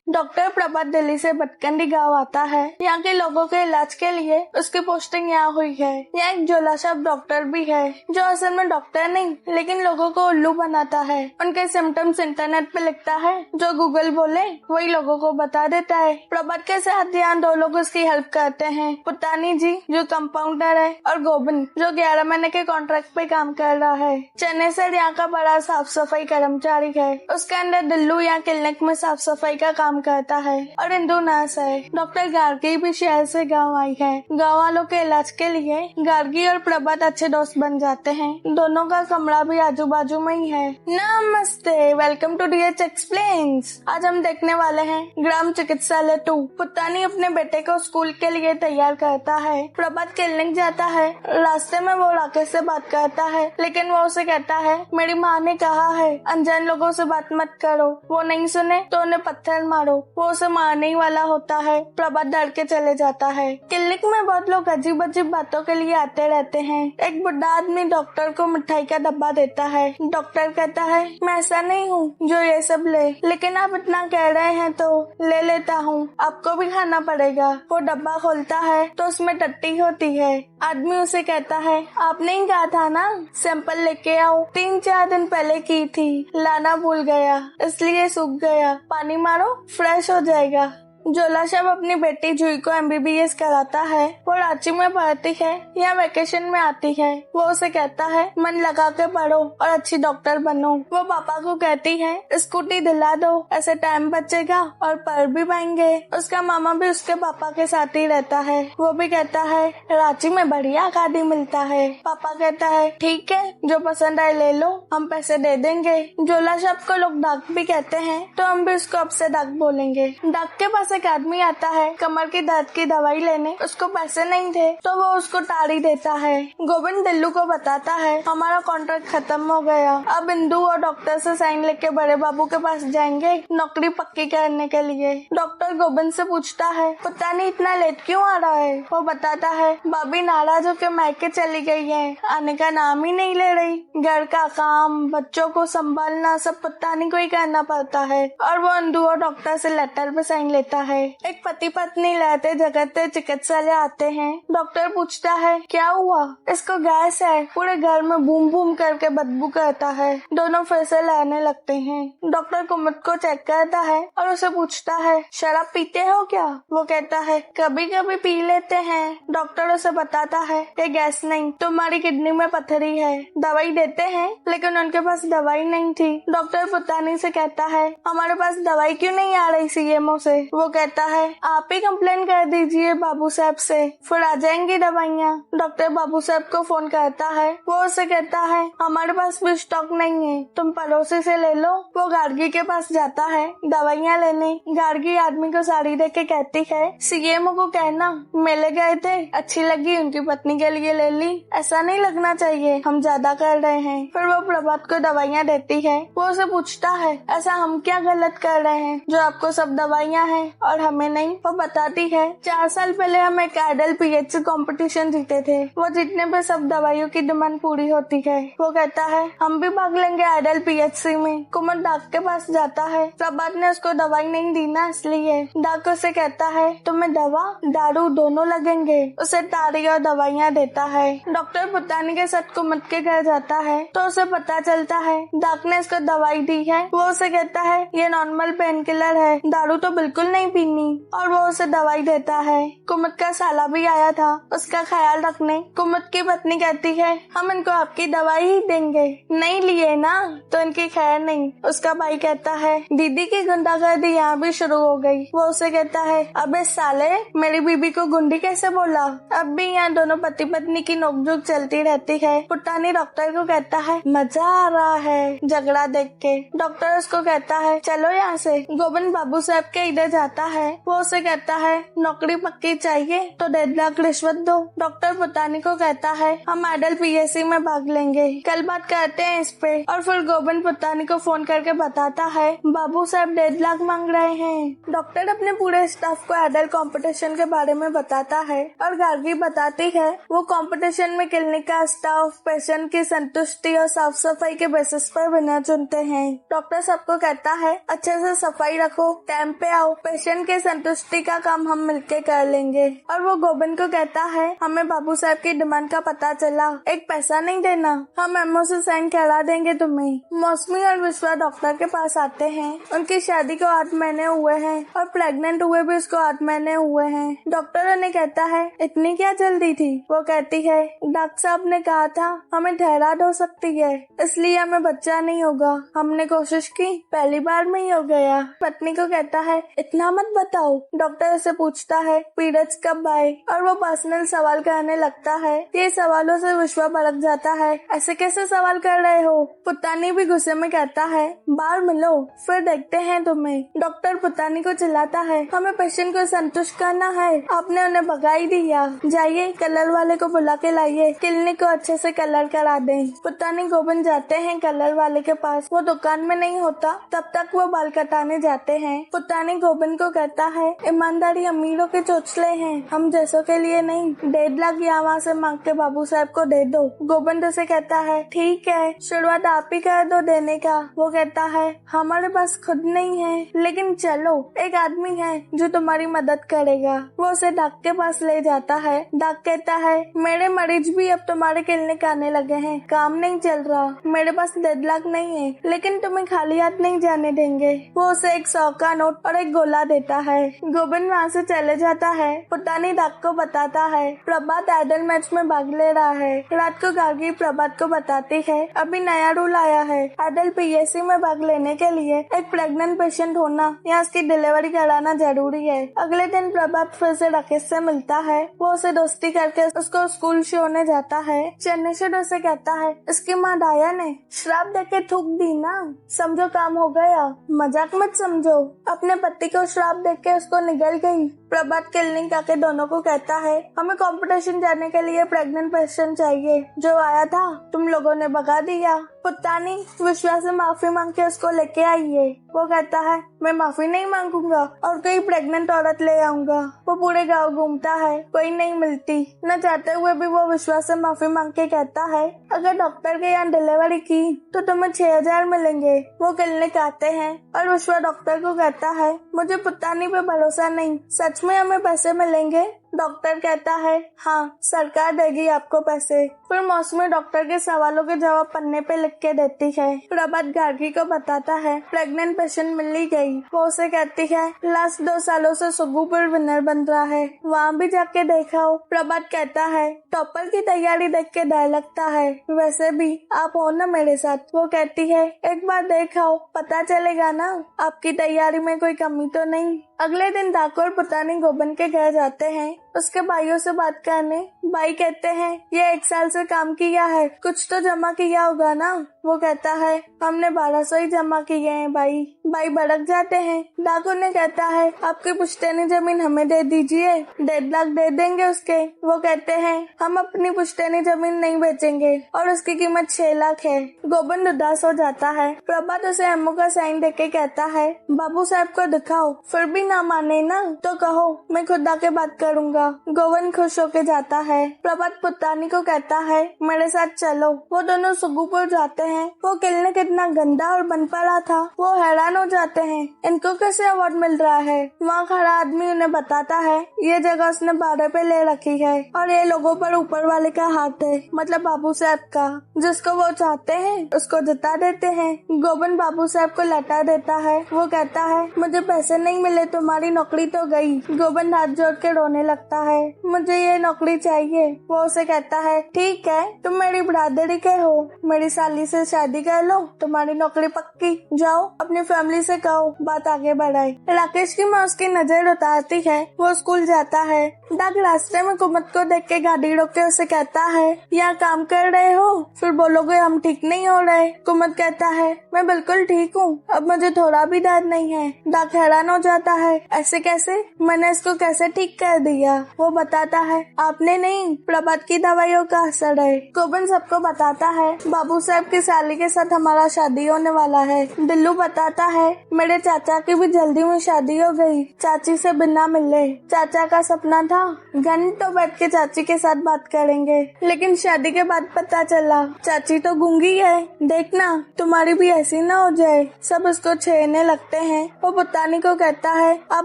Doctor प्रभात दिल्ली से भटकंडी गांव आता है। यहाँ के लोगों के इलाज के लिए उसकी पोस्टिंग यहाँ हुई है। यहाँ एक झोलाछाप डॉक्टर भी है जो असल में डॉक्टर नहीं लेकिन लोगों को उल्लू बनाता है। उनके सिम्टम्स इंटरनेट पे लिखता है, जो गूगल बोले वही लोगों को बता देता है। प्रभात के साथ यहाँ 2 लोग उसकी हेल्प करते हैं, पुतानी जी जो कंपाउंडर है और गोविंद जो 11 महीने के कॉन्ट्रैक्ट पे काम कर रहा है। चेन्नई से यहाँ का बड़ा साफ सफाई कर्मचारी है। उसके अंदर दिल्लू यहाँ क्लिनिक में साफ सफाई का काम करता है और इंदू नर्स है। डॉक्टर गार्गी भी शहर से गांव आई है। गांव वालों के इलाज के लिए गार्गी और प्रभात अच्छे दोस्त बन जाते हैं। दोनों का कमरा भी आजू बाजू में ही है। नमस्ते, वेलकम टू डीएच एक्सप्लेन्स। आज हम देखने वाले हैं ग्राम चिकित्सालय 2। पुतानी अपने बेटे को स्कूल के लिए तैयार करता है। प्रभात क्लिनिक जाता है। रास्ते में वो राकेश से बात करता है लेकिन वो उसे कहता है, मेरी माँ ने कहा है अनजान लोगों से बात मत करो। वो नहीं सुने तो उन्हें पत्थर मारो। वो उसे मारने ही वाला होता है। प्रभात डर के चले जाता है। क्लिनिक में बहुत लोग अजीब अजीब बातों के लिए आते रहते हैं। एक बुढ़ा आदमी डॉक्टर को मिठाई का डब्बा देता है। डॉक्टर कहता है, मैं ऐसा नहीं हूँ जो ये सब ले, लेकिन आप इतना कह रहे हैं तो ले लेता हूँ, आपको भी खाना पड़ेगा। वो डब्बा खोलता है तो उसमें टट्टी होती है। आदमी उसे कहता है, आपने ही कहा था ना सैंपल लेके आओ, 3-4 दिन पहले की थी, लाना भूल गया इसलिए सूख गया, पानी मारो फ्रेश हो जाएगा। झोलाछाप अपनी बेटी जूही को MBBS कराता है। वो रांची में पढ़ती है, यहाँ वेकेशन में आती है। वो उसे कहता है, मन लगा के पढ़ो और अच्छी डॉक्टर बनो। वो पापा को कहती है, स्कूटी दिला दो, ऐसे टाइम बचेगा और पढ़ भी पाएंगे। उसका मामा भी उसके पापा के साथ ही रहता है। वो भी कहता है, रांची में बढ़िया गाड़ी मिलता है। पापा कहता है, ठीक है, जो पसंद आए ले लो, हम पैसे दे देंगे। झोलाछाप को लोग डाक भी कहते हैं तो हम भी उसको अब से डाक बोलेंगे। डाक के पास एक आदमी आता है कमर की दर्द की दवाई लेने। उसको पैसे नहीं थे तो वो उसको ताड़ी देता है। गोविंद दिल्लू को बताता है, हमारा कॉन्ट्रैक्ट खत्म हो गया, अब इंदू और डॉक्टर से साइन लेके बड़े बाबू के पास जाएंगे नौकरी पक्की करने के लिए। डॉक्टर गोविंद से पूछता है, पता नहीं इतना लेट क्यों आ रहा है। वो बताता है, भाभी नाराज होकर मायके चली गई है, आने का नाम ही नहीं ले रही। घर का काम, बच्चों को संभालना सब पता नहीं कोई करना पड़ता है। और वो इंदू और डॉक्टर से लेटर पे साइन लेता है। एक पति पत्नी रहते जगते चिकित्सालय आते हैं। डॉक्टर पूछता है, क्या हुआ। इसको गैस है, पूरे घर में बूम बूम करके बदबू करता है। दोनों फिर से लड़ने लगते हैं। डॉक्टर कुमुद को चेक करता है और उसे पूछता है, शराब पीते हो क्या। वो कहता है, कभी कभी पी लेते हैं। डॉक्टर उसे बताता है, ये गैस नहीं, तुम्हारी किडनी में पथरी है। दवाई देते हैं लेकिन उनके पास दवाई नहीं थी। डॉक्टर पुतानी से कहता है, हमारे पास दवाई क्यों नहीं आ रही CMO से। वो कहता है, आप ही कंप्लेन कर दीजिए बाबू साहब से, फिर आ जाएंगी दवाइयाँ। डॉक्टर बाबू साहब को फोन करता है। वो उसे कहता है, हमारे पास भी स्टॉक नहीं है, तुम पड़ोसी से ले लो। वो गार्गी के पास जाता है दवाइयाँ लेने। गार्गी आदमी को साड़ी दे के कहती है, CMO को कहना मेले गए थे, अच्छी लगी, उनकी पत्नी के लिए ले ली, ऐसा नहीं लगना चाहिए, हम ज्यादा कर रहे हैं। फिर वो प्रभात को दवाइयाँ देती है। वो उसे पूछता है, ऐसा हम क्या गलत कर रहे हैं जो आपको सब दवाइयाँ हैं और हमें नहीं। वो बताती है, 4 साल पहले हम एक आइडल PHC कंपटीशन जीते थे। वो जीतने पे सब दवाइयों की डिमांड पूरी होती है। वो कहता है, हम भी भाग लेंगे आइडल PHC में। कुमार डाक के पास जाता है। प्रभात ने उसको दवाई नहीं दी ना, इसलिए डाक उसे कहता है, तुम्हें दवा दारू दोनों लगेंगे। उसे ताड़ी और दवाइयाँ देता है। डॉक्टर पुतानी के साथ कुमुद के घर जाता है तो उसे पता चलता है डाक ने इसको दवाई दी है। वो उसे कहता है, ये नॉर्मल पेन किलर है, दारू तो बिल्कुल नहीं पीनी। और वो उसे दवाई देता है। कुमुद का साला भी आया था उसका ख्याल रखने। कुमुद की पत्नी कहती है, हम इनको आपकी दवाई ही देंगे, नहीं लिए ना तो इनकी खैर नहीं। उसका भाई कहता है, दीदी की गुंडागर्दी यहाँ भी शुरू हो गई। वो उसे कहता है, अबे साले, मेरी बीबी को गुंडी कैसे बोला। अब भी यहाँ दोनों पति पत्नी की नोकझोंक चलती रहती है। पुतानी डॉक्टर को कहता है, मजा आ रहा है झगड़ा देख के। डॉक्टर उसको कहता है, चलो यहाँ से। गोविंद बाबू साहब के इधर जाता आता है वो उसे कहता है नौकरी पक्की चाहिए तो 1.5 लाख रिश्वत दो। डॉक्टर पुतानी को कहता है हम आइडल पीएससी में भाग लेंगे, कल बात करते हैं इस पे। और फिर गोविंद पुतानी को फोन करके बताता है बाबू साहब 1.5 लाख मांग रहे हैं। डॉक्टर अपने पूरे स्टाफ को आइडल कंपटीशन के बारे में बताता है और गार्गी बताती है वो कंपटीशन में क्लिनिक का स्टाफ पेशेंट की संतुष्टि और साफ सफाई के बेसिस पर विनर चुनते हैं। डॉक्टर सबको कहता है अच्छे से सफाई रखो, टाइम पे आओ, पेशेंट के संतुष्टि का काम हम मिलके कर लेंगे। और वो गोविंद को कहता है हमें बाबू साहब की डिमांड का पता चला, एक पैसा नहीं देना, हम एमओ से साइन करा देंगे तुम्हें। मौसमी और विश्वा डॉक्टर के पास आते हैं, उनकी शादी को 8 महीने हुए हैं और प्रेग्नेंट हुए भी उसको 8 महीने हुए हैं। डॉक्टर उन्हें कहता है इतनी क्या जल्दी थी? वो कहती है डॉक्टर साहब ने कहा था हमें थायराइड हो सकती है इसलिए हमें बच्चा नहीं होगा, हमने कोशिश की पहली बार में ही हो गया। पत्नी को कहता है इतना मत बताओ। डॉक्टर उसे पूछता है पीरियड्स कब आए और वो पर्सनल सवाल करने लगता है। ये सवालों से विश्वा भड़क जाता है, ऐसे कैसे सवाल कर रहे हो? पुतानी भी गुस्से में कहता है बाहर मिलो फिर देखते हैं तुम्हें। डॉक्टर पुतानी को चिल्लाता है हमें पेशेंट को संतुष्ट करना है, आपने उन्हें भगा ही दिया, जाइए कलर वाले को बुला के लाइए, क्लिनिक को अच्छे से कलर करा दें। पुतानी गोविंद जाते हैं कलर वाले के पास, वो दुकान में नहीं होता तब तक वो बाल कटाने जाते हैं। पुतानी गोविंद को कहता है ईमानदारी अमीरों के चोचले हैं, हम जैसों के लिए नहीं, 1.5 लाख यहाँ से मांग के बाबू साहब को दे दो। गोविंद उसे कहता है ठीक है शुरुआत आप ही कर दो देने का। वो कहता है हमारे पास खुद नहीं है लेकिन चलो एक आदमी है जो तुम्हारी मदद करेगा। वो उसे डॉक्टर के पास ले जाता है। डॉक्टर कहता है मेरे मरीज भी अब तुम्हारे क्लिनिक आने लगे हैं, काम नहीं चल रहा, मेरे पास 1.5 लाख नहीं है लेकिन तुम्हें खाली हाथ नहीं जाने देंगे। वो उसे एक 100 का नोट और एक गोला देता है। गोविंद वहाँ से चले जाता है। पुतानी डॉक्टर को बताता है प्रभात आइडल मैच में भाग ले रहा है। रात को गार्गी प्रभात को बताती है अभी नया रूल आया है, आइडल पीएससी में भाग लेने के लिए एक प्रेग्नेंट पेशेंट होना या उसकी डिलीवरी कराना जरूरी है। अगले दिन प्रभात फिर से राकेश से मिलता है। वो उसे दोस्ती करके उसको स्कूल छोड़ने जाता है। चंद्रशेखर उसे कहता है इसकी माँ दाया ने श्राप देके थूक दी ना, समझो काम हो गया, मजाक मत समझो। अपने पति को श्राप देके उसको निगल गई। प्रभात क्लिनिक आके दोनों को कहता है हमें कंपटीशन जाने के लिए प्रेग्नेंट पेशेंट चाहिए, जो आया था तुम लोगों ने भगा दिया। पुतानी विश्वास से माफी मांग के उसको लेके आई है। वो कहता है मैं माफी नहीं मांगूंगा और कोई प्रेग्नेंट औरत ले आऊंगा। वो पूरे गांव घूमता है, कोई नहीं मिलती। न चाहते हुए भी वो विश्वास से माफी मांग के कहता है अगर डॉक्टर के यहाँ डिलीवरी की तो तुम्हें 6000 मिलेंगे। वो क्लिनिक आते हैं और विश्वास डॉक्टर को कहता है मुझे पुतानी पे भरोसा नहीं, सच में हमें पैसे मिलेंगे? डॉक्टर कहता है हाँ सरकार देगी आपको पैसे। फिर मौसमी डॉक्टर के सवालों के जवाब पन्ने पे लिख के देती है। प्रभात गार्गी को बताता है प्रेग्नेंट पेशेंट मिल ही गई। वो उसे कहती है लास्ट 2 सालों से सुगुपुर विनर बन रहा है, वहाँ भी जाके देखाओ। प्रभात कहता है टॉपर की तैयारी देख के डर लगता है, वैसे भी आप हो ना मेरे साथ। वो कहती है एक बार देखाओ पता चलेगा ना आपकी तैयारी में कोई कमी तो नहीं। अगले दिन ठाकुर पुतानी गोविंद के घर जाते हैं उसके भाइयों से बात करने। भाई कहते हैं ये 1 साल से काम किया है, कुछ तो जमा किया होगा ना? वो कहता है हमने 1200 ही जमा किए हैं भाई। भाई भड़क जाते हैं। ठाकुर ने कहता है आपकी पुश्तैनी जमीन हमें दे दीजिए, 1.5 लाख दे देंगे उसके। वो कहते हैं हम अपनी पुश्तैनी जमीन नहीं बेचेंगे और उसकी कीमत 6 लाख है। गोविंद उदास हो जाता है। प्रभात उसे एमओ का साइन देके कहता है बाबू साहब को दिखाओ, फिर भी ना माने ना तो कहो मैं खुद आके बात करूंगा। गोविंद खुश होके जाता है। प्रभात पुतानी को कहता है मेरे साथ चलो। वो दोनों सुगुपुर जाते हैं। वो क्लिनिक इतना गंदा और बन पड़ा था, वो हैरान हो जाते हैं इनको कैसे अवार्ड मिल रहा है। वहाँ खड़ा आदमी उन्हें बताता है ये जगह उसने भाड़े पे ले रखी है और ये लोगों पर ऊपर वाले का हाथ है, मतलब बाबू साहब का। जिसको वो चाहते हैं उसको जिता देते हैं। गोविंद बाबू साहब को लटा देता है। वो कहता है मुझे पैसे नहीं मिले, तुम्हारी नौकरी तो गई। गोविंद हाथ जोड़ के रोने लगता लगता है, मुझे ये नौकरी चाहिए। वो उसे कहता है, ठीक है, तुम मेरी बिरादरी के हो, मेरी साली से शादी कर लो, तुम्हारी नौकरी पक्की, जाओ अपनी फैमिली से कहो बात आगे बढ़ाए। राकेश की माँ उसकी नजर उतारती है, वो स्कूल जाता है। डाक रास्ते में कुमुद को देख के गाड़ी रोक के उसे कहता है, यहाँ काम कर रहे हो, फिर बोलोगे हम ठीक नहीं हो रहे। कुमुद कहता है, मैं बिल्कुल ठीक हूँ, अब मुझे थोड़ा भी दर्द नहीं है। डाक हैरान हो जाता है, ऐसे कैसे, मैंने इसको कैसे ठीक कर दिया। वो बताता है, आपने नहीं, प्रभात की दवाइयों का असर है। गोविंद सबको बताता है, बाबू साहब की साली के साथ हमारा शादी होने वाला है। दिल्लू बताता है, मेरे चाचा की भी जल्दी में शादी हो गई, चाची से बिना मिले। चाचा का सपना था घंटों बैठ के चाची के साथ बात करेंगे, लेकिन शादी के बाद पता चला चाची तो गूंगी है। देखना तुम्हारी भी ऐसी ना हो जाए। सब उसको छेड़ने लगते हैं। वो पुतानी को कहता है, आप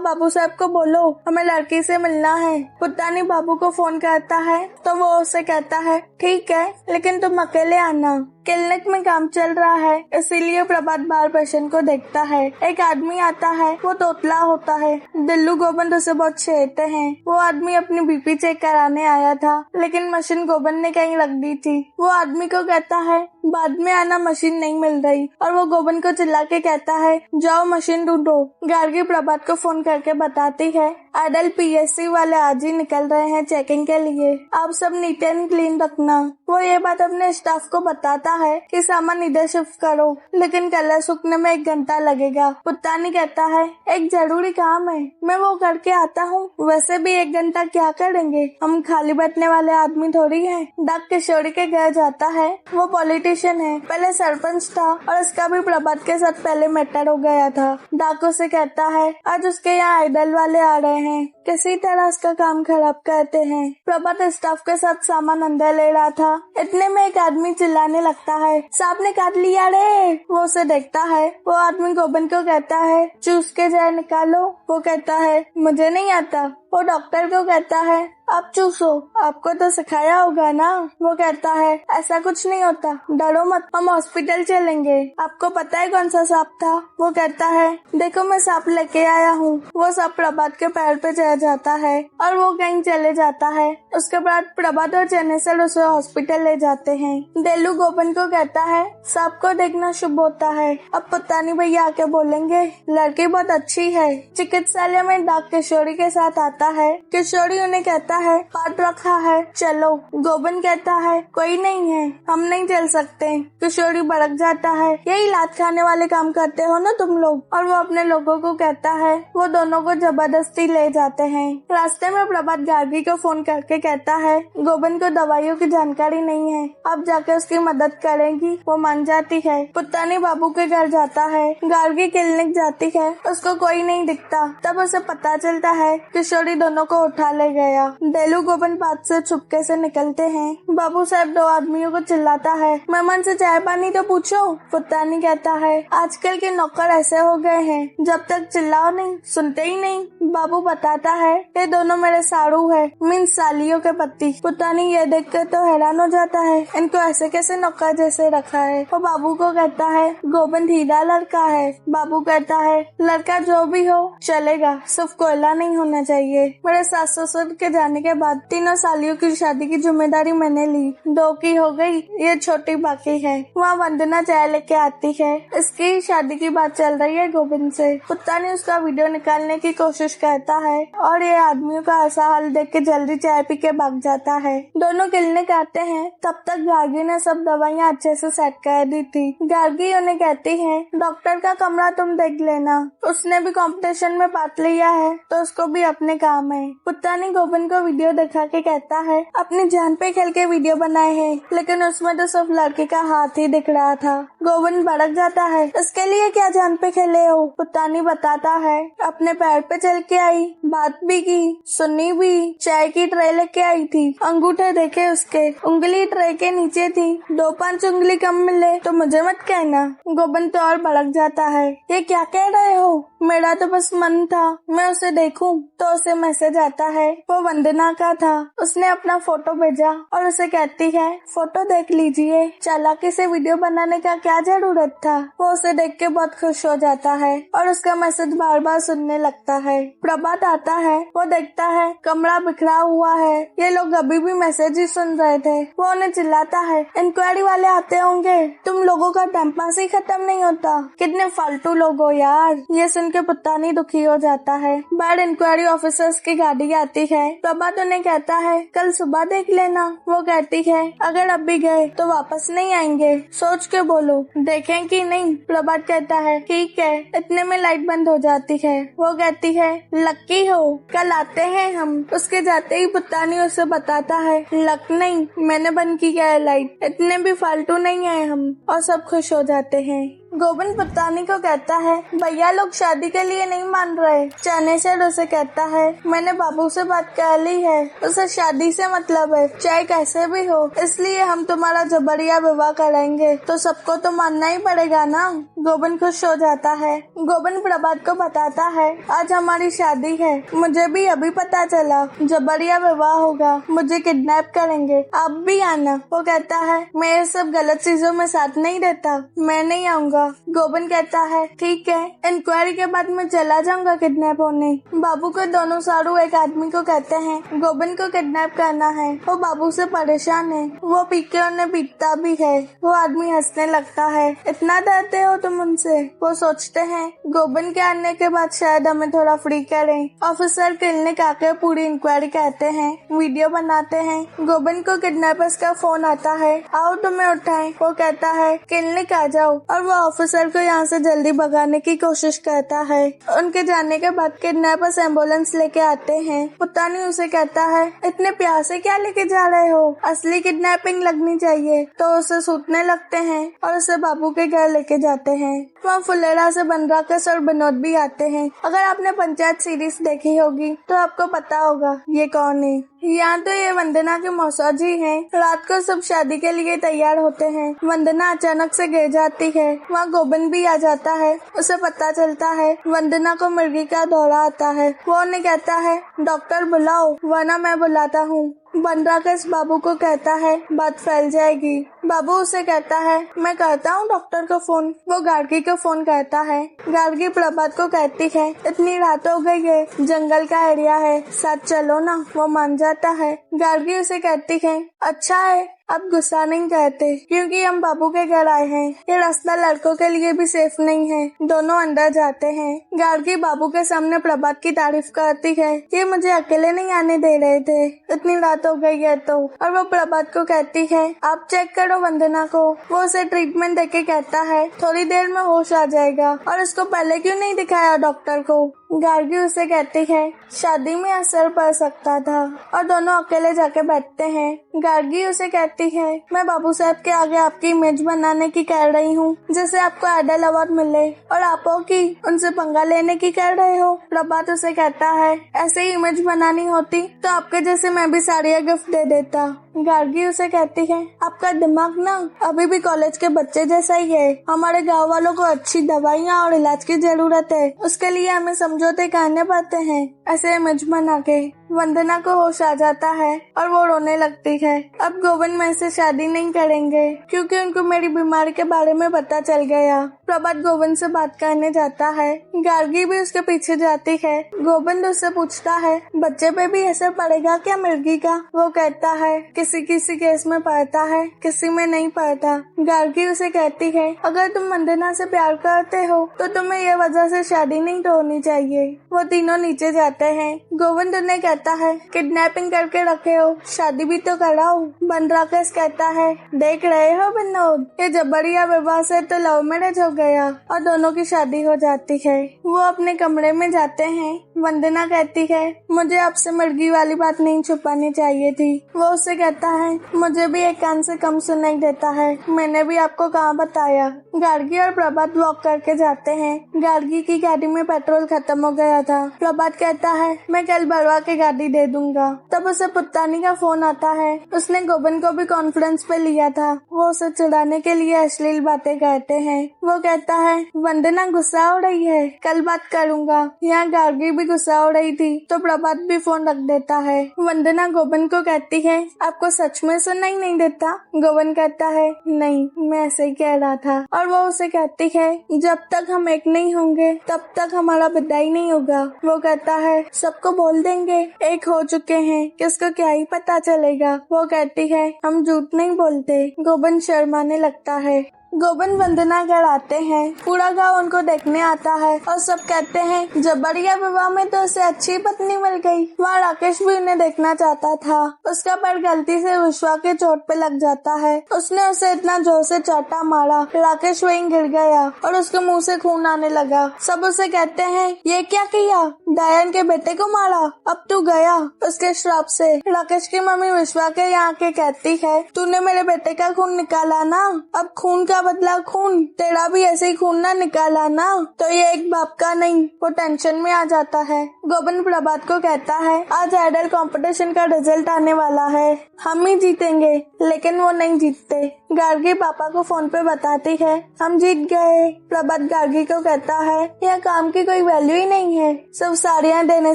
बाबू साहब को बोलो हमें लड़की से मिलना है। पुतानी बाबू को फोन करता है तो वो उसे कहता है, ठीक है, लेकिन तुम अकेले आना, क्लिनिक में काम चल रहा है, इसीलिए प्रभात बाहर पेशेंट को देखता है। एक आदमी आता है, वो तोतला होता है। दिल्लू गोविंद उसे बहुत छेड़ते हैं। वो आदमी अपनी बीपी चेक कराने आया था, लेकिन मशीन गोविंद ने कहीं रख दी थी। वो आदमी को कहता है, बाद में आना, मशीन नहीं मिल रही, और वो गोविंद को चिल्ला के कहता है, जाओ मशीन ढूंढो। गार्गी प्रभात को फोन करके बताती है, आइडल पीएससी वाले आज ही निकल रहे हैं चेकिंग के लिए, आप सब नीट एंड क्लीन रखना। वो ये बात अपने स्टाफ को बताता है कि सामान इधर शिफ्ट करो, लेकिन कलर सूखने में 1 घंटा लगेगा। पुतानी कहता है, एक जरूरी काम है, मैं वो करके आता हूँ। वैसे भी 1 घंटा क्या करेंगे, हम खाली बैठने वाले आदमी थोड़ी हैं। डाक किशोरी के घर जाता है। वो पॉलिटिशियन है, पहले सरपंच था और उसका भी प्रभात के साथ पहले मैटर हो गया था। डाक उसे कहता है, आज उसके यहाँ आइडल वाले आ रहे हैं, किसी तरह उसका काम खराब करते हैं। प्रभात स्टाफ के साथ सामान अंदर ले रहा था, इतने में एक आदमी चिल्लाने लगता है, सांप ने काट लिया रे। वो उसे देखता है। वो आदमी गोविंद को कहता है, चूस के जहर निकालो। वो कहता है, मुझे नहीं आता। वो डॉक्टर को कहता है, आप चूसो, आपको तो सिखाया होगा ना। वो कहता है, ऐसा कुछ नहीं होता, डरो मत, हम हॉस्पिटल चलेंगे। आपको पता है कौन सा सांप था? वो कहता है, देखो मैं सांप लेके आया हूँ। वो सांप प्रभात के पैर पे चढ़ जाता है और वो कहीं चले जाता है। उसके बाद प्रभात और चेनेसर उसे हॉस्पिटल ले जाते हैं। देलू गोविंद को कहता है, सांप को देखना शुभ होता है। अब पुतानी भैया आके बोलेंगे, लड़की बहुत अच्छी है। चिकित्सालय में डाक किशोरी के साथ आता है। किशोरी उन्हें कहता है, पार्ट रखा है, चलो। गोविंद कहता है, कोई नहीं है, हम नहीं चल सकते। किशोरी भड़क जाता है, यही लात खाने वाले काम करते हो ना तुम लोग। और वो अपने लोगों को कहता है। वो दोनों को जबरदस्ती ले जाते हैं। रास्ते में प्रभात गार्गी को फोन करके कहता है, गोविंद को दवाइयों की जानकारी नहीं है, अब जाके उसकी मदद करेंगी। वो मान जाती है। पुतानी बाबू के घर जाता है। गार्गी क्लिनिक जाती है, उसको कोई नहीं दिखता। तब उसे पता चलता है किशोरी दोनों को उठा ले गया। देलू गोविंद बात से चुपके से निकलते हैं। बाबू साहब 2 आदमियों को चिल्लाता है, मेहमान से चाय पानी तो पूछो। पुतानी कहता है, आजकल के नौकर ऐसे हो गए हैं, जब तक चिल्लाओ नहीं सुनते ही नहीं। बाबू बताता है, ये दोनों मेरे साड़ू है, मीन सालियों के पति। पुतानी ये देख कर तो हैरान हो जाता है, इनको ऐसे कैसे नौकर जैसे रखा है। वो बाबू को कहता है, गोविंद हीरा लड़का है। बाबू कहता है, लड़का जो भी हो चलेगा, सिर्फ कोयला नहीं होना चाहिए। मेरे सास ससुर के जाने के बाद 3 सालियों की शादी की जिम्मेदारी मैंने ली, 2 की हो गई, ये छोटी बाकी है। वहाँ वंदना चाय लेके आती है। इसकी शादी की बात चल रही है गोविंद से। पुतानी उसका वीडियो निकालने की कोशिश करता है और ये आदमियों का ऐसा हाल देख के जल्दी चाय पी के भाग जाता है। दोनों क्लिनिक आते हैं। तब तक गार्गी ने सब दवाइयाँ अच्छे से सेट कर दी थी। गार्गी उन्हें कहती है, डॉक्टर का कमरा तुम देख लेना, उसने भी कंपटीशन में पार्ट लिया है तो उसको भी अपने काम है। पुतानी गोविंद को वीडियो दिखा के कहता है, अपनी जान पे खेल के वीडियो बनाए हैं, लेकिन उसमें तो सिर्फ लड़के का हाथ ही दिख रहा था। गोविंद भड़क जाता है, इसके लिए क्या जान पे खेले हो? पुतानी बताता है, अपने पैर पे चल के आई, बात भी की, सुनी भी, चाय की ट्रे लेके आई थी, अंगूठे देखे उसके, उंगली ट्रे के नीचे थी, 2-5 उंगली कम मिले तो मुझे मत कहना। गोविंद तो और भड़क जाता है, ये क्या कह रहे हो? मेरा तो बस मन था मैं उसे देखूं। तो उसे मैसेज आता है, वो वंदना वंदना का था। उसने अपना फोटो भेजा और उसे कहती है फोटो देख लीजिए, चालाकी से वीडियो बनाने का क्या जरूरत था। वो उसे देख के बहुत खुश हो जाता है और उसका मैसेज बार बार सुनने लगता है। प्रभात आता है, वो देखता है कमरा बिखरा हुआ है, ये लोग अभी भी मैसेज ही सुन रहे थे। वो उन्हें चिल्लाता है इंक्वायरी वाले आते होंगे, तुम लोगों का टाइम पास ही खत्म नहीं होता, कितने फालतू लोग हो यार। ये सुन के पुत्तानी दुखी हो जाता है। बाहर इंक्वायरी ऑफिसर्स की गाड़ी आती है। प्रभात उन्हें कहता है कल सुबह देख लेना। वो कहती है अगर अभी गए तो वापस नहीं आएंगे, सोच के बोलो, देखें कि नहीं। प्रभात कहता है ठीक है। इतने में लाइट बंद हो जाती है। वो कहती है लक्की हो, कल आते हैं हम। उसके जाते ही पुत्तानी उसे बताता है लक नहीं, मैंने बंद की है लाइट, इतने भी फालतू नहीं है हम। और सब खुश हो जाते हैं। गोविंद पुत्तानी को कहता है भैया लोग शादी के लिए नहीं मान रहे। चनेश्वर उसे कहता है मैंने बाबू से बात कर ली है, उसे शादी से मतलब है, चाहे कैसे भी हो, इसलिए हम तुम्हारा जबरिया विवाह कराएंगे, तो सबको तो मानना ही पड़ेगा ना। गोविंद खुश हो जाता है। गोविंद प्रभात को बताता है आज हमारी शादी है, मुझे भी अभी पता चला, जबरिया विवाह होगा, मुझे किडनैप करेंगे, आप भी आना। वो कहता है मैं ये सब गलत चीजों में साथ नहीं देता, मैं नहीं आऊंगा। गोविंद कहता है ठीक है, इंक्वायरी के बाद मैं चला जाऊंगा किडनैप होने। बाबू के दोनों सारू एक आदमी को कहते हैं गोविंद को किडनैप करना है। वो बाबू से परेशान है, वो पी के उन्हें पीटता भी है। वो आदमी हंसने लगता है इतना डरते हो तुम उनसे। वो सोचते हैं गोविंद के आने के बाद शायद हमें थोड़ा फ्री करें। ऑफिसर क्लिनिक आके पूरी इंक्वायरी कहते हैं, वीडियो बनाते हैं। गोविंद को किडनैपर्स का फोन आता है, आओ तुम्हें उठाएं। वो कहता है क्लिनिक आ जाओ, और वो ऑफिसर को यहाँ से जल्दी भगाने की कोशिश करता है। उनके जाने के बाद किडनैपर्स एम्बुलेंस लेके आते हैं। पुत्तानी उसे कहता है इतने प्यार से क्या लेके जा रहे हो, असली किडनैपिंग लगनी चाहिए। तो उसे सूतने लगते हैं और उसे बाबू के घर लेके जाते हैं। वहाँ फुलेरा से बनराकस और विनोद भी आते हैं। अगर आपने पंचायत सीरीज देखी होगी तो आपको पता होगा ये कौन है। यहाँ तो ये वंदना के मौसा जी हैं। रात को सब शादी के लिए तैयार होते हैं। वंदना अचानक से गिर जाती है। वहाँ गोविंद भी आ जाता है। उसे पता चलता है वंदना को मिर्गी का दौरा आता है। वो उन्हें कहता है डॉक्टर बुलाओ वरना मैं बुलाता हूँ। बनराकस बाबू को कहता है बात फैल जाएगी। बाबू उसे कहता है मैं करता हूँ डॉक्टर को फोन। वो गार्गी को फोन करता है। गार्गी प्रभात को कहती है इतनी रात हो गई है, जंगल का एरिया है, साथ चलो ना। वो मान जाता है। गार्गी उसे कहती है अच्छा है, अब गुस्सा नहीं करते क्योंकि हम बाबू के घर आए हैं। ये रास्ता लड़कों के लिए भी सेफ नहीं है। दोनों अंदर जाते हैं। गार्गी बाबू के सामने प्रभात की तारीफ करती है, ये मुझे अकेले नहीं आने दे रहे थे, इतनी रात हो गई है तो। और वो प्रभात को कहती है आप चेक करो वंदना को। वो उसे ट्रीटमेंट देके कहता है थोड़ी देर में होश आ जाएगा, और उसको पहले क्यों नहीं दिखाया डॉक्टर को। गार्गी उसे कहती है शादी में असर पड़ सकता था। और दोनों अकेले जाके बैठते हैं। गार्गी उसे कहती है मैं बाबू साहब के आगे आपकी इमेज बनाने की कह रही हूँ, जैसे आपको आइडल अवार्ड मिले, और आपो की उनसे पंगा लेने की कह रहे हो। प्रभात उसे कहता है ऐसे ही इमेज बनानी होती तो आपके जैसे मैं भी साड़ियाँ गिफ्ट दे देता। गार्गी उसे कहती है आपका दिमाग ना अभी भी कॉलेज के बच्चे जैसा ही है। हमारे गाँव वालों को अच्छी दवाइयाँ और इलाज की जरूरत है, उसके लिए हमें समझौते करने पड़ते हैं। ऐसे इमेज बना के वंदना को होश आ जाता है और वो रोने लगती है। अब गोविंद मेरे से शादी नहीं करेंगे क्योंकि उनको मेरी बीमारी के बारे में पता चल गया। प्रभात गोविंद से बात करने जाता है। गार्गी भी उसके पीछे जाती है। गोविंद उससे पूछता है बच्चे पे भी असर पड़ेगा क्या मिर्गी का। वो कहता है किसी किसी केस में पड़ता है, किसी में नहीं पड़ता। गार्गी उसे कहती है अगर तुम वंदना से प्यार करते हो तो तुम्हें ये वजह से शादी नहीं तोड़नी चाहिए। वो तीनों नीचे जाते हैं। गोविंद उन्हें कहता है किडनैपिंग करके रखे हो, शादी भी तो कराओ। बनराकस कहता है देख रहे हो विनोद, ये जबरिया विवाह से तो लव मैरिज हो गया, और दोनों की शादी हो जाती है। वो अपने कमरे में जाते हैं। वंदना कहती है मुझे आपसे मिर्गी वाली बात नहीं छुपानी चाहिए थी। वो उससे कहता है मुझे भी एक कान से कम सुनाई देता है, मैंने भी आपको कहाँ बताया। गार्गी और प्रभात वॉक करके जाते हैं। गार्गी की गाड़ी में पेट्रोल खत्म हो गया था। प्रभात कहता है मैं कल बड़वा के गाड़ी दे दूंगा। तब उसे पुत्तानी का फोन आता है। उसने गोबन को भी कॉन्फ्रेंस पे लिया था। वो उसे चिढ़ाने के लिए अश्लील बातें कहते हैं। वो कहता है वंदना गुस्सा हो रही है, कल बात करूंगा। यहाँ गार्गी भी गुस्सा हो रही थी तो प्रभात भी फोन रख देता है। वंदना गोबन को कहती है आपको सच में सुनाई नहीं देता? गोबन कहता है नहीं, मैं ऐसे ही कह रहा था। और वो उसे कहती है जब तक हम एक नहीं होंगे तब तक हमारा विदाई नहीं होगा। वो कहता है सबको बोल देंगे एक हो चुके हैं, किसको क्या ही पता चलेगा। वो कहती है हम झूठ नहीं बोलते। गोबन शर्माने लगता है। गोबन वंदना घर आते हैं। पूरा गांव उनको देखने आता है और सब कहते हैं जबरिया विवाह में तो उसे अच्छी पत्नी मिल गई। वहाँ राकेश भी उन्हें देखना चाहता था। उसका पैर गलती से विश्वा के चोट पे लग जाता है। उसने उसे इतना जोर से चाटा मारा, राकेश वहीं गिर गया और उसके मुंह से खून आने लगा। सब उसे कहते हैं ये क्या किया, डायन के बेटे को मारा, अब तू गया उसके श्राप से। राकेश की मम्मी विश्वा के यहाँ के कहती है तूने मेरे बेटे का खून निकाला ना, अब खून का बदला खून, तेरा भी ऐसे ही खून ना निकाला ना तो ये एक बाप का नहीं। वो टेंशन में आ जाता है। गोबन प्रभात को कहता है आज आइडल कंपटीशन का रिजल्ट आने वाला है, हम ही जीतेंगे। लेकिन वो नहीं जीतते। गार्गी पापा को फोन पे बताती है हम जीत गए। प्रभात गार्गी को कहता है यह काम की कोई वैल्यू ही नहीं है, सिर्फ साड़ियाँ देने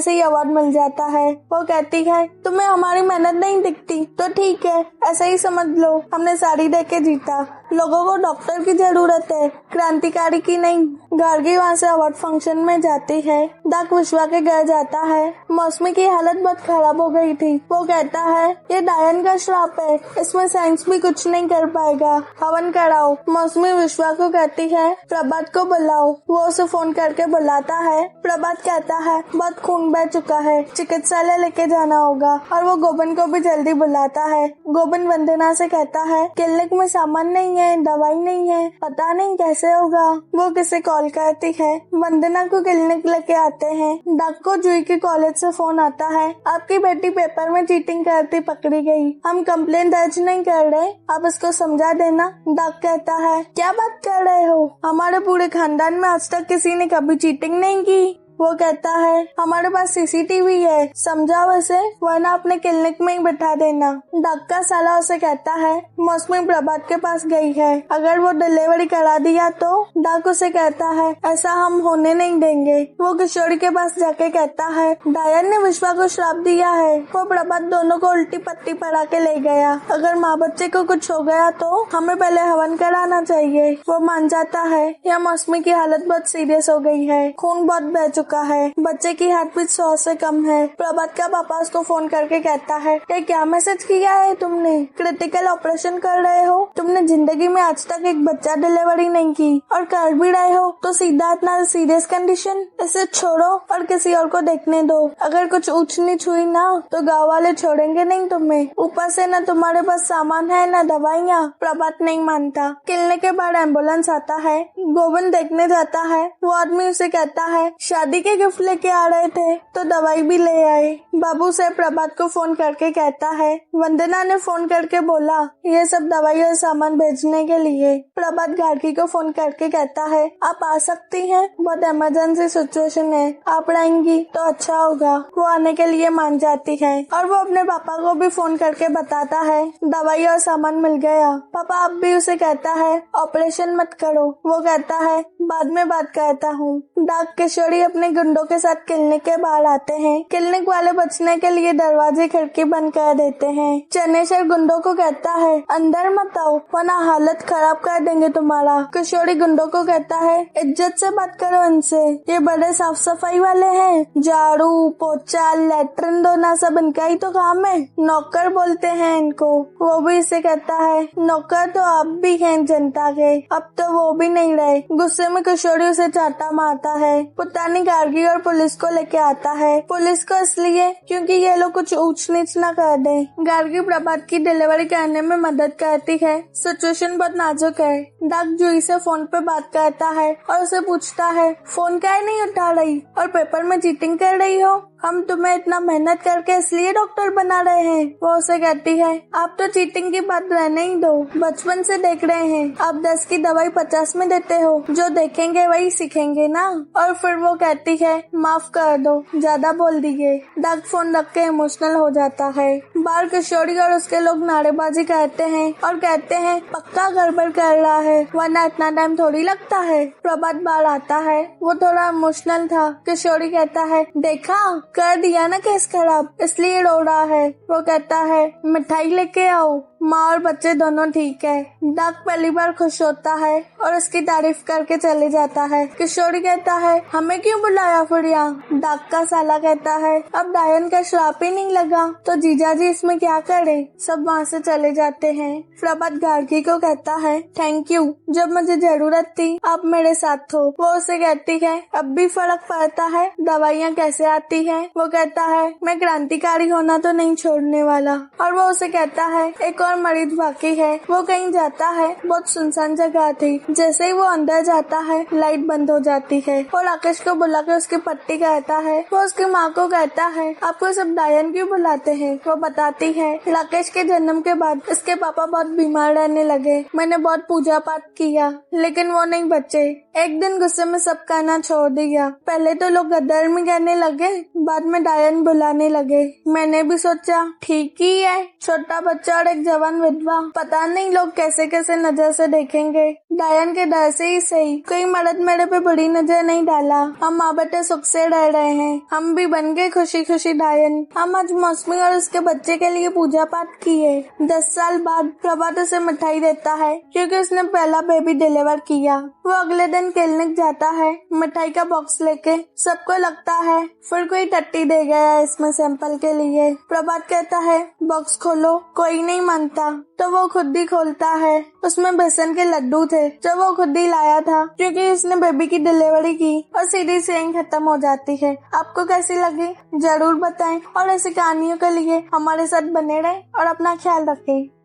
से ही अवार्ड मिल जाता है। वो कहती है तुम्हें हमारी मेहनत नहीं दिखती तो ठीक है, ऐसा ही समझ लो, हमने साड़ी दे के जीता। लोगों को डॉक्टर की जरूरत है, क्रांतिकारी की नहीं। गार्गी वहाँ से अवार्ड फंक्शन में जाती है। डाक विश्वा के घर जाता है। मौसमी की हालत बहुत खराब हो गई थी। वो कहता है ये डायन का श्राप है, इसमें साइंस भी कुछ नहीं कर पाएगा, हवन कराओ। मौसमी विश्वा को कहती है प्रभात को बुलाओ। वो उसे फोन करके बुलाता है। प्रभात कहता है बहुत खून बह चुका है, चिकित्सालय लेके जाना होगा और वो गोबन को भी जल्दी बुलाता है। गोबन वंदना से कहता है क्लिनिक में सामान नहीं है, दवाई नहीं है, पता नहीं कैसे होगा। वो किसे कॉल करती है। वंदना को क्लिनिक लेके आते हैं। डाक को जूही के कॉलेज से फोन आता है आपकी बेटी पेपर में चीटिंग करती पकड़ी गई, हम कंप्लेन दर्ज नहीं कर रहे, आप इसको समझा देना। डाक कहता है क्या बात कर रहे हो, हमारे पूरे खानदान में आज तक किसी ने कभी चीटिंग नहीं की। वो कहता है हमारे पास सीसीटीवी है, समझाओ इसे वरना अपने क्लिनिक में ही बिठा देना। डाक का साला उसे कहता है मौसमी प्रभात के पास गई है, अगर वो डिलीवरी करा दिया तो। डाक उसे कहता है ऐसा हम होने नहीं देंगे। वो किशोरी के पास जाके कहता है डायन ने विश्वा को श्राप दिया है, वो प्रभात दोनों को उल्टी पट्टी पड़ा के ले गया, अगर माँ बच्चे को कुछ हो गया तो हमें पहले हवन कराना चाहिए। वो मान जाता है। या मौसमी की हालत बहुत सीरियस हो गई है, खून बहुत बह चुका है, बच्चे की हार्ट बीट 100 से कम है। प्रभात का पापा उसको फोन करके कहता है ये क्या मैसेज किया है तुमने, क्रिटिकल ऑपरेशन कर रहे हो, तुमने जिंदगी में आज तक एक बच्चा डिलीवरी नहीं की और कर भी रहे हो तो सीधा इतना सीरियस कंडीशन, इसे छोड़ो और किसी और को देखने दो, अगर कुछ ऊंच नीच हुई ना तो गाँव वाले छोड़ेंगे नहीं तुम्हें, ऊपर से न तुम्हारे पास सामान है न दवाइयाँ। प्रभात नहीं मानता। क्लिनिक के बाहर एम्बुलेंस आता है। गोविंद देखने जाता है। वो आदमी उसे कहता है शादी के गिफ्ट लेके आ रहे थे तो दवाई भी ले आए। बाबू से प्रभात को फोन करके कहता है वंदना ने फोन करके बोला ये सब दवाई और सामान भेजने के लिए। प्रभात गार्गी को फोन करके कहता है आप आ सकती हैं, बहुत इमरजेंसी सिचुएशन है, आप रहेंगी तो अच्छा होगा। वो आने के लिए मान जाती है और वो अपने पापा को भी फोन करके बताता है दवाई और सामान मिल गया। पापा अब भी उसे कहता है ऑपरेशन मत करो। वो कहता है बाद में बात करता हूँ। डाक किशोरी अपने गुंडों के साथ क्लिनिक के बाहर आते हैं। क्लिनिक वाले बचने के लिए दरवाजे खिड़की बंद कर देते हैं। चनेश्वर गुंडों को कहता है अंदर मत आओ वरना हालत खराब कर देंगे तुम्हारा। किशोरी गुंडों को कहता है इज्जत से बात करो इनसे, ये बड़े साफ सफाई वाले हैं, झाड़ू पोछा लैट्रिन धोना सब इनका ही तो काम है, नौकर बोलते हैं इनको। वो भी इसे कहता है नौकर तो आप भी हैं जनता के, अब तो वो भी नहीं रहे। गुस्से में किशोरी उसे चाटा मारता है। पुतानी गार्गी और पुलिस को लेके आता है। पुलिस को इसलिए क्योंकि ये लोग कुछ ऊंच नीच न कर दे। गार्गी प्रभात की डिलीवरी करने में मदद करती है। सिचुएशन बहुत नाजुक है। डाक जूही से फोन पे बात करता है और उसे पूछता है फोन क्या नहीं उठा रही और पेपर में चीटिंग कर रही हो। हम तुम्हें इतना मेहनत करके इसलिए डॉक्टर बना रहे हैं। वो उसे कहती है, आप तो चीटिंग की बात रहने ही दो, बचपन से देख रहे हैं। आप 10 की दवाई 50 में देते हो, जो देखेंगे वही सीखेंगे ना। और फिर वो कहती है, माफ कर दो, ज्यादा बोल दिए। डग फोन रख के इमोशनल हो जाता है। बाहर किशोरी और उसके लोग नारेबाजी करते हैं और कहते हैं, पक्का गड़बड़ कर रहा है, वरना इतना टाइम थोड़ी लगता है। प्रभात बाहर आता है, वो थोड़ा इमोशनल था। किशोरी कहता है, देखा कर दिया ना केस खराब, इसलिए रो रहा है। वो कहता है, मिठाई लेके आओ। माँ और बच्चे दोनों ठीक है। डग पहली बार खुश होता है और उसकी तारीफ करके चले जाता है। किशोरी कहता है, हमें क्यों बुलाया फिर यहाँ? डग का साला कहता है, अब डायन का श्राप ही नहीं लगा तो जीजाजी इसमें क्या करे। सब वहाँ से चले जाते हैं। प्रभात गार्गी को कहता है, थैंक यू, जब मुझे जरूरत थी आप मेरे साथ हो। वो उसे कहती है, अब भी फर्क पड़ता है, दवाइयाँ कैसे आती है? वो कहता है, मैं क्रांतिकारी होना तो नहीं छोड़ने वाला। और वो उसे कहता है, एक और मरीज बाकी है। वो कहीं जाता है, बहुत सुनसान जगह थी। जैसे ही वो अंदर जाता है, लाइट बंद हो जाती है और राकेश को बुला के उसकी पट्टी कहता है। वो उसकी माँ को कहता है, आपको सब डायन क्यों बुलाते हैं? वो बताती है, राकेश के जन्म के बाद इसके पापा बहुत बीमार रहने लगे। मैंने बहुत पूजा पाठ किया, लेकिन वो नहीं बचे। एक दिन गुस्से में सब कहना छोड़ दिया। पहले तो लोग गद्दार में कहने लगे, बाद में डायन बुलाने लगे। मैंने भी सोचा ठीक ही है, छोटा बच्चा और एक जवान विधवा, पता नहीं लोग कैसे कैसे नजर से देखेंगे। डायन के डर से ही सही, कोई मर्द मेरे पे बुरी नजर नहीं डाला। हम माँ बेटे सुख से रह रहे हैं। हम भी बन गए खुशी खुशी डायन। हम आज मौसमी और उसके बच्चे के लिए पूजा पाठ किए। 10 साल बाद प्रभात उसे मिठाई देता है, क्योंकि उसने पहला बेबी डिलीवर किया। वो अगले दिन क्लिनिक जाता है, मिठाई का बॉक्स लेके। सबको लगता है फिर कोई टट्टी दे गया है इसमें सैंपल के लिए। प्रभात कहता है, बॉक्स खोलो। कोई नहीं मानता, तो वो खुद ही खोलता है। उसमें बेसन के लड्डू थे, जो वो खुद ही लाया था, क्योंकि उसने बेबी की डिलीवरी की। और सीधी से यहीं खत्म हो जाती है। आपको कैसी लगी जरूर बताएं, और ऐसी कहानियों के लिए हमारे साथ बने रहें और अपना ख्याल रखें।